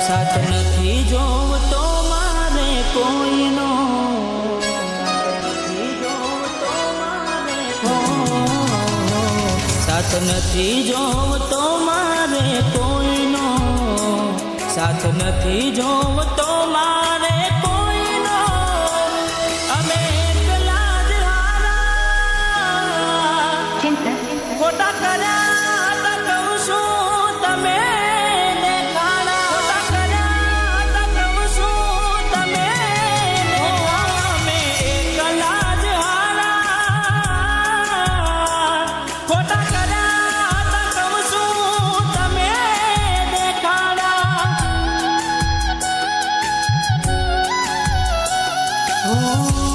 સાથ નથી જોવતો મારે કોઈનો, સાથ નથી જોવતો મારે કોઈનો, સાથ નથી જોવતો મારે કોઈનો, અમે એકલા જ હારા ખોટા કર્યા હતા કહું છું તમે દેખાડા, ખોટા કર્યા હતા કહું છું તમે અમે એકલા જ હારા ખોટા કર્યા હતા કહું છું તમે દેખાડા,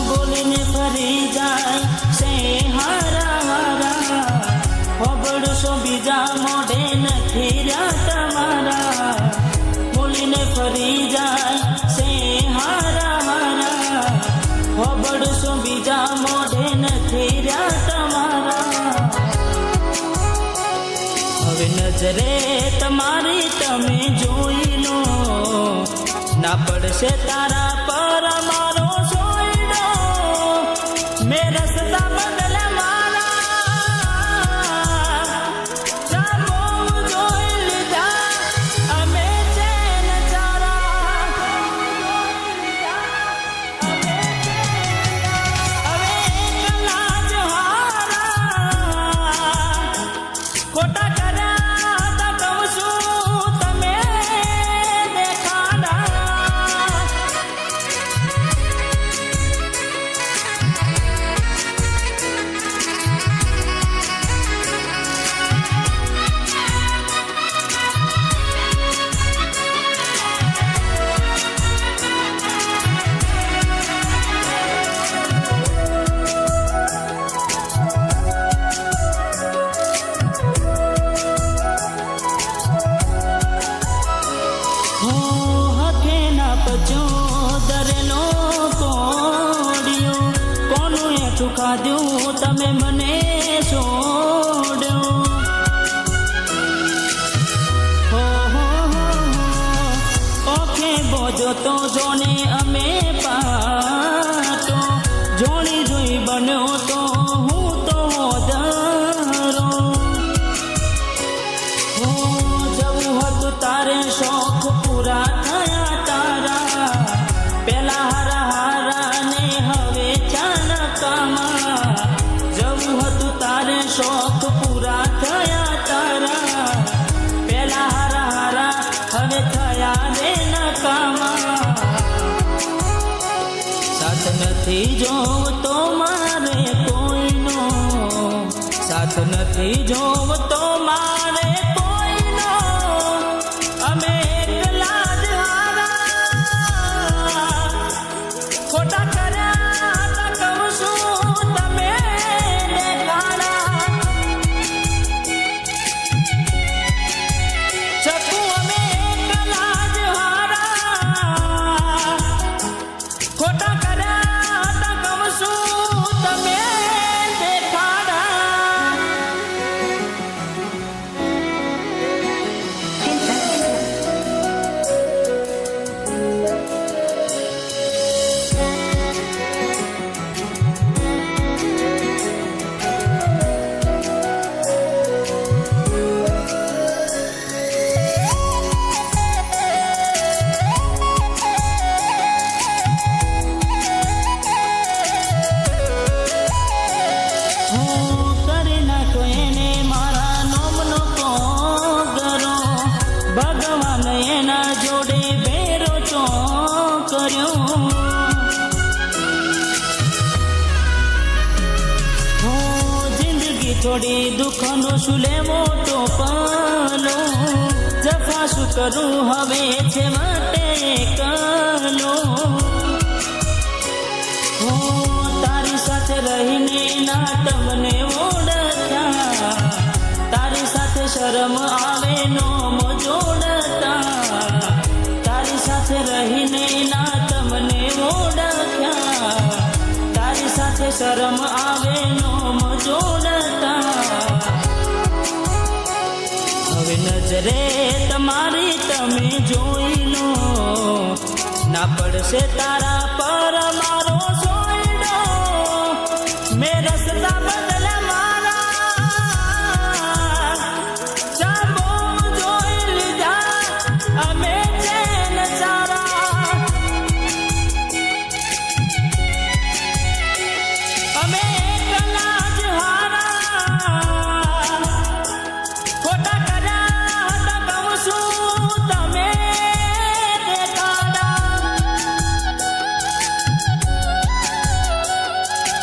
બોલીને ફરી જાય છે હારા હારા, ખબરશો બીજા મોઢે નથી રહ્યા તમારા, બોલીને ફરી જાય છે હારા હારા, ખબરશો બીજા મોઢે નથી રહ્યા તમારા, હવે નજરે તમારી તમે જોઈ લો, ના પડશે તારા પર મારો સોયડો, મેં રસ્તા બદલે મારા ચાલો જોઈ લીધા અમે છે નચારા, હવે એકલા જ હારા ખોટા કર્યા હતા કહું છું તમે દેખાડા, દરેલો કોડિયો કોનું એઠું ખાધું તમે મને છોડ્યો, ઓખે બોજો તો જોને અમે પાટો, જોણી જોઈ બન્યો તો હું તો દરો, જવું હતું તારે શોખ પૂરા થયા તારા, પેલા હારા હારા ને હવે ચાનકામાં, જવું હતું તારે શોખ પૂરા થયા તારા, પેલા હારા હારા હવે થયા રે નકામા, સાથ નથી જોવતો મારે કોઈનો, સાથ નથી જોવતો મારે કોઈનો, અમે એકલા જ હારા ખોટા કર્યા હતા કહું છું તમે દેખાડા, ચકુ અમે એકલા જ હારા ખોટા કર્યા હતા કહું છું તમે દેખાડા. કરી નાખો એને મારા નોમનો કોગરો, ભગવાન એના જોડે બેરો ચો કર્યો, જિંદગી થોડી દુઃખનો શું લેવો તો પાલો, જફા શું કરું હવે છે માટે કલો, તારી સાથે રહીને ના તમને ઓળખા, તારી સાથે શરમ આવે નો જોડતા, તારી સાથે રહીને ના તમને ઓળખ્યા, તારી સાથે શરમ આવે નો જોડતા, હવે નજરે તમારી તમે જોઈ લો, ના પડશે તારા પર મારો સોયડો. મેં રસ્તા બદલ્યા મારા, ચાબો જોઈ લીધા અમે ચેન સારા. અમે એકલા જ હારા, ખોટા કર્યા હતા કહું છું તમે દેખાડા.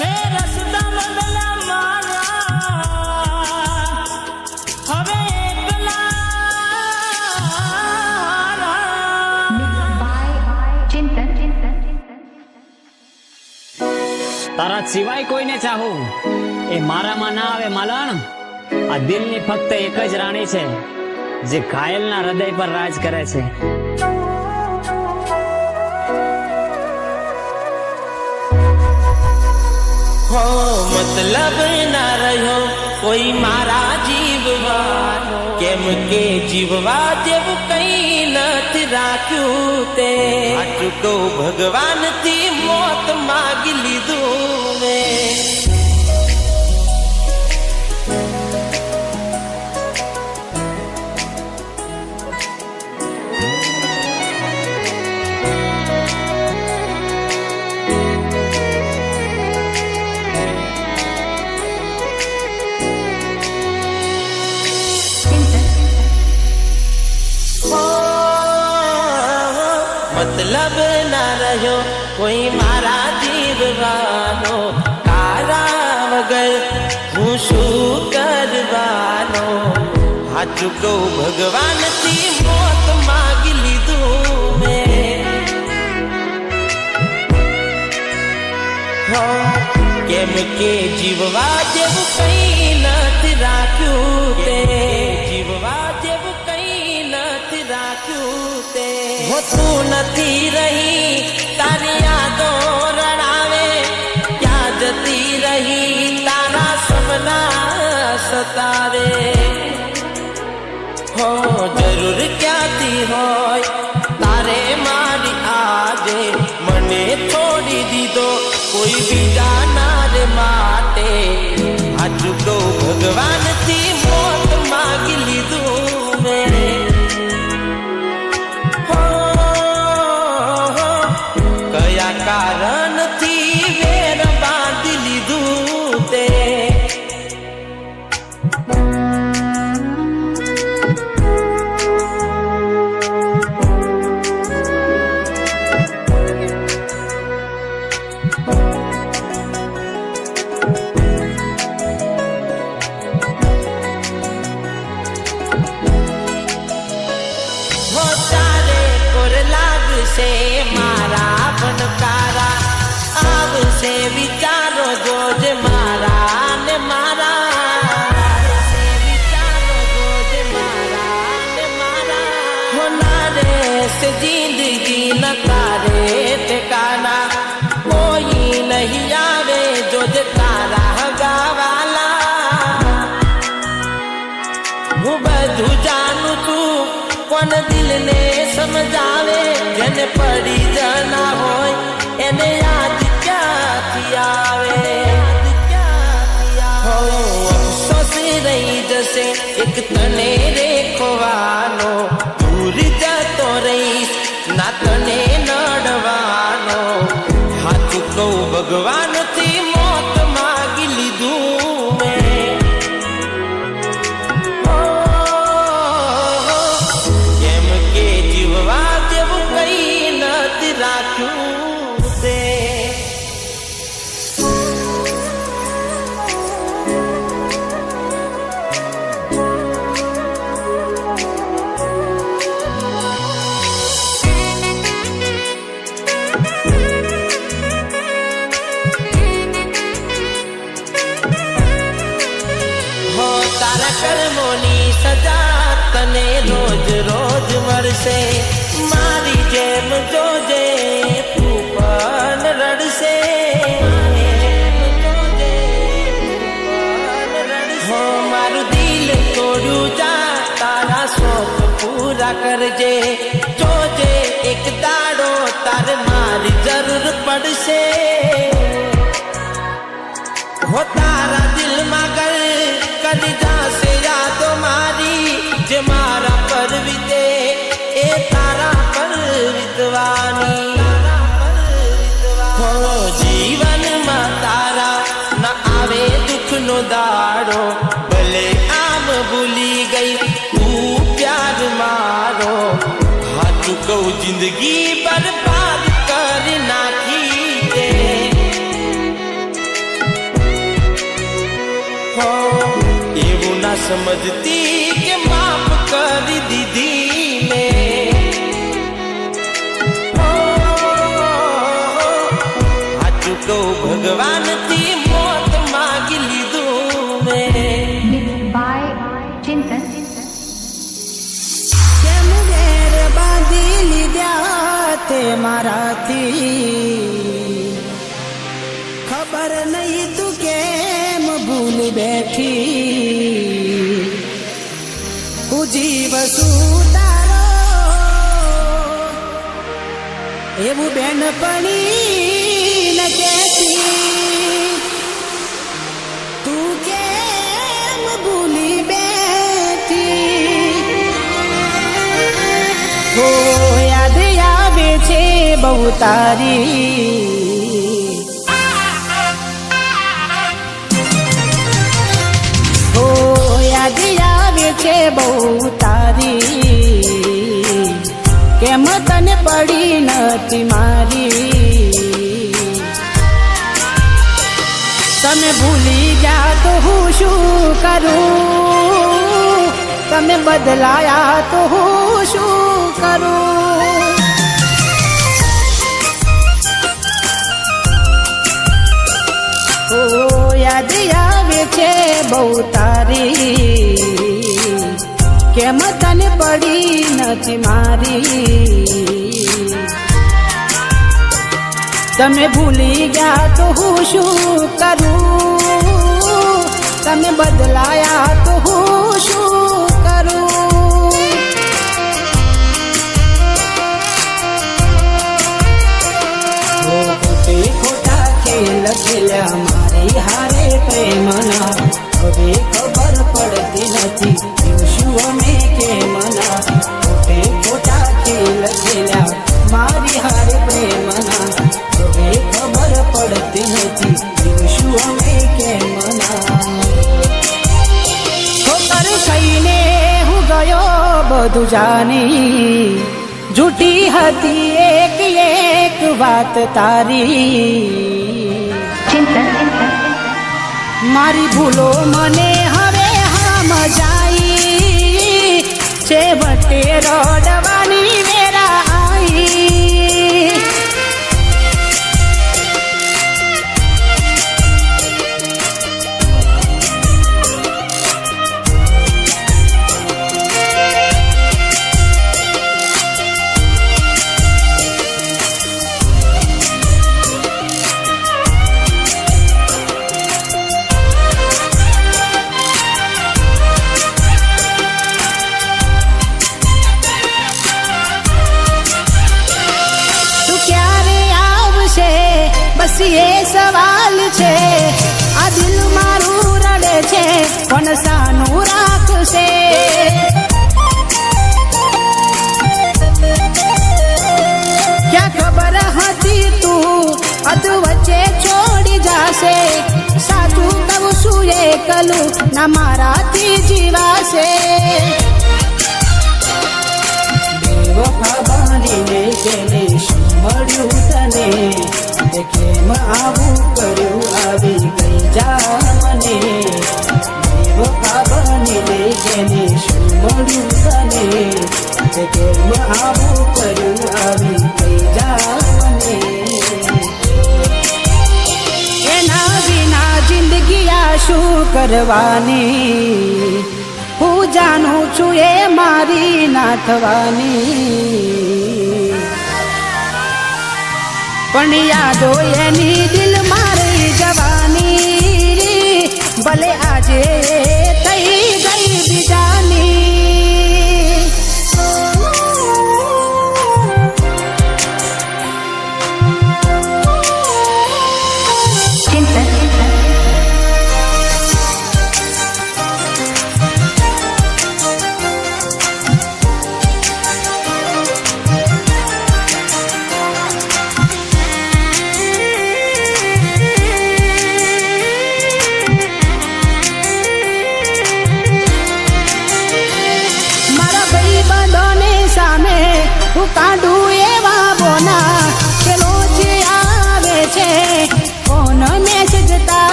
મેં રસ્તા બદલ્યા મારા, હવે એકલા તારા સિવાય કોઈને ચાહું એ મારામાં ના આવે માલણ. આ દિલની ફક્ત એક જ રાણી છે જે ઘાયલના હૃદય પર રાજ કરે છે. હો મતલબ ના રહ્યો કોઈ મારા જીવવાનો, કેમ કે જીવવા જેવું કઈ નથી રાખ્યું તે. આટલું તો ભગવાનથી મોત માગી લીધું મેં. મતલબ ના રહ્યો કોઈ મારા જીવવાનો, તારા વગર હું શું કરવાનો. હાચું કહું ભગવાનથી મોત માગી લીધું મેં. કેમ કે જીવવા જેવું કઈ નથી રાખ્યું તે. જીવવા જેવું કઈ નથી રાખ્યું તે. તું નથી રહી તારી યાદો રડાવે, ક્યાં જતી રહી તારા સપના સતાવે. હો જરૂર ક્યાંથી હોય તારે મારી આજે, મને છોડી દીધો કોઈ બીજા ના રે માટે. હાચું કહું ભગવાનથી મોત માગી લીધું મેં. કારણથી વેર બાંધી લીધું તે. હો તારે કોર લાગશે મારા ભનકારા, આવશે વિચારો જોજે મારા ને મારા. વિચારો જોજે મારા ને મારા. હોના રહેશે જિંદગી ન તારે ઠેકાના, કોઈ નહીં આવે જોજે તારા ગાવાલા. હું બધું જાણું છું કોણ દિલને સમજાવે, જેને પડી જના હોય એને યાદ ક્યાંથી આવે. હો અફસોસ રહી જશે એક તને રેખવાનો, દૂર જતો રહીશ ના તને નડવાનો. હાચું કહું ભગવાનથી મોત માગી લીધું મેં. કેમ કે જીવવા જેવું કઈ નથી રાખ્યું તે. તારા કર્મોની સજા તને રોજ રોજ મળશે, મારી જેમ જોજે તું પણ રડશે. હો મારું દિલ તોડ્યું જા તારા શોખ પૂરા પૂરા કરજે, જોજે એક દાડો તારે મારી જરૂર પડશે. હો તારા દિલમાં ઘર કદી જાશે યાદો મારી, જે મારા પર વીતે એ તારા પર વીતવાની. હો જીવનમાં તારા ના આવે દુઃખનો દાડો, ભલે આમ ભૂલી ગઈ તું પ્યાર મારો. હાચું કહું જિંદગી બરબાદ કરી નાખી તે. હો એવું ના સમજતી કે માફ કરી દીધી મેં. હાચું કહું ભગવાનથી મોત માગી લીધું મેં. by Chintan. કેમ વેર બાંધી લીધા તે મારાથી, ખબર નહીં તું કેમ ભૂલ બેઠી. હું જીવ છું તારો એવું બેનપણી ન કહેતી, તું કેમ ભૂલી બેઠી. હો યાદ આવે છે બહુ તારી, હો યાદ આવે છે બહુ તારી, કેમ તને પડી નથી મારી. તમે ભૂલી જા તો હું શું કરું, તમે બદલાયા તો હું શું કરું. ઓ યાદ આવે છે બહુ તારી, કેમ તને પડી નથી મારી. તમે ભૂલી ગયા તો હું શું કરું, તમે બદલાયા તો હું શું કરું. ખોટે ખોટા ખેલ ખેલ્યા મારી હારે પ્રેમના, હવે ખબર પડતી નથી શું અમે કેમના. ખોટે ખોટા ખેલ ખેલ્યા મારી હારે પ્રેમના, હવે ખબર પડતી નથી શું અમે કેમના. ઠોકર ખાઈને હું ગયો બધું જાની, જૂઠી હતી એક એક વાત તારી. મારી ભૂલો મને હવે સમજાઈ, છેવટે રડવાની વેરા આવી. બસ એ સવાલ છે, આ દિલ મારું રડે છે કોણ સાનું રાખશે. ક્યાં ખબર હતી તું અધ વચ્ચે છોડી જાશે. સાચું કહું છું એકલું ના મારાથી જીવાશે. બેવફા બનીને તેને શું મળ્યું તને, કેમ આવું કર્યું આવી ગઈ જા મને. બેવફા બનીને તેને શું મળ્યું તને, કેમ આવું કર્યું આવી ગઈ જા મને. એના વિના જિંદગી આ શું કરવાની, હું જાણું છું એ મારી ના થવાની. પણ યાદો એની દિલ મારી જવાની, ભલે આજે થઈ ગઈ બીજાની.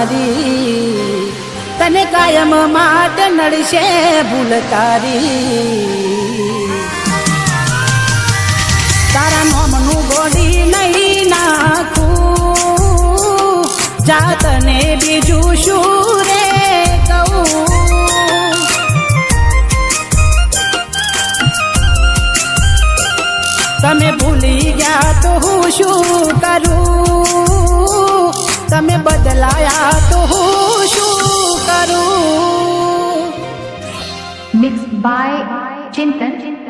મારી તને કાયમ માટે નડશે ભૂલ તારી તારા નોમનું ગોડી નહીં નાખું જાતને બીજું શું રે કહું તમે ભૂલી ગયા તો હું શું કરું તમે બદલાયા તો હું શું કરું Mixed by Chintan.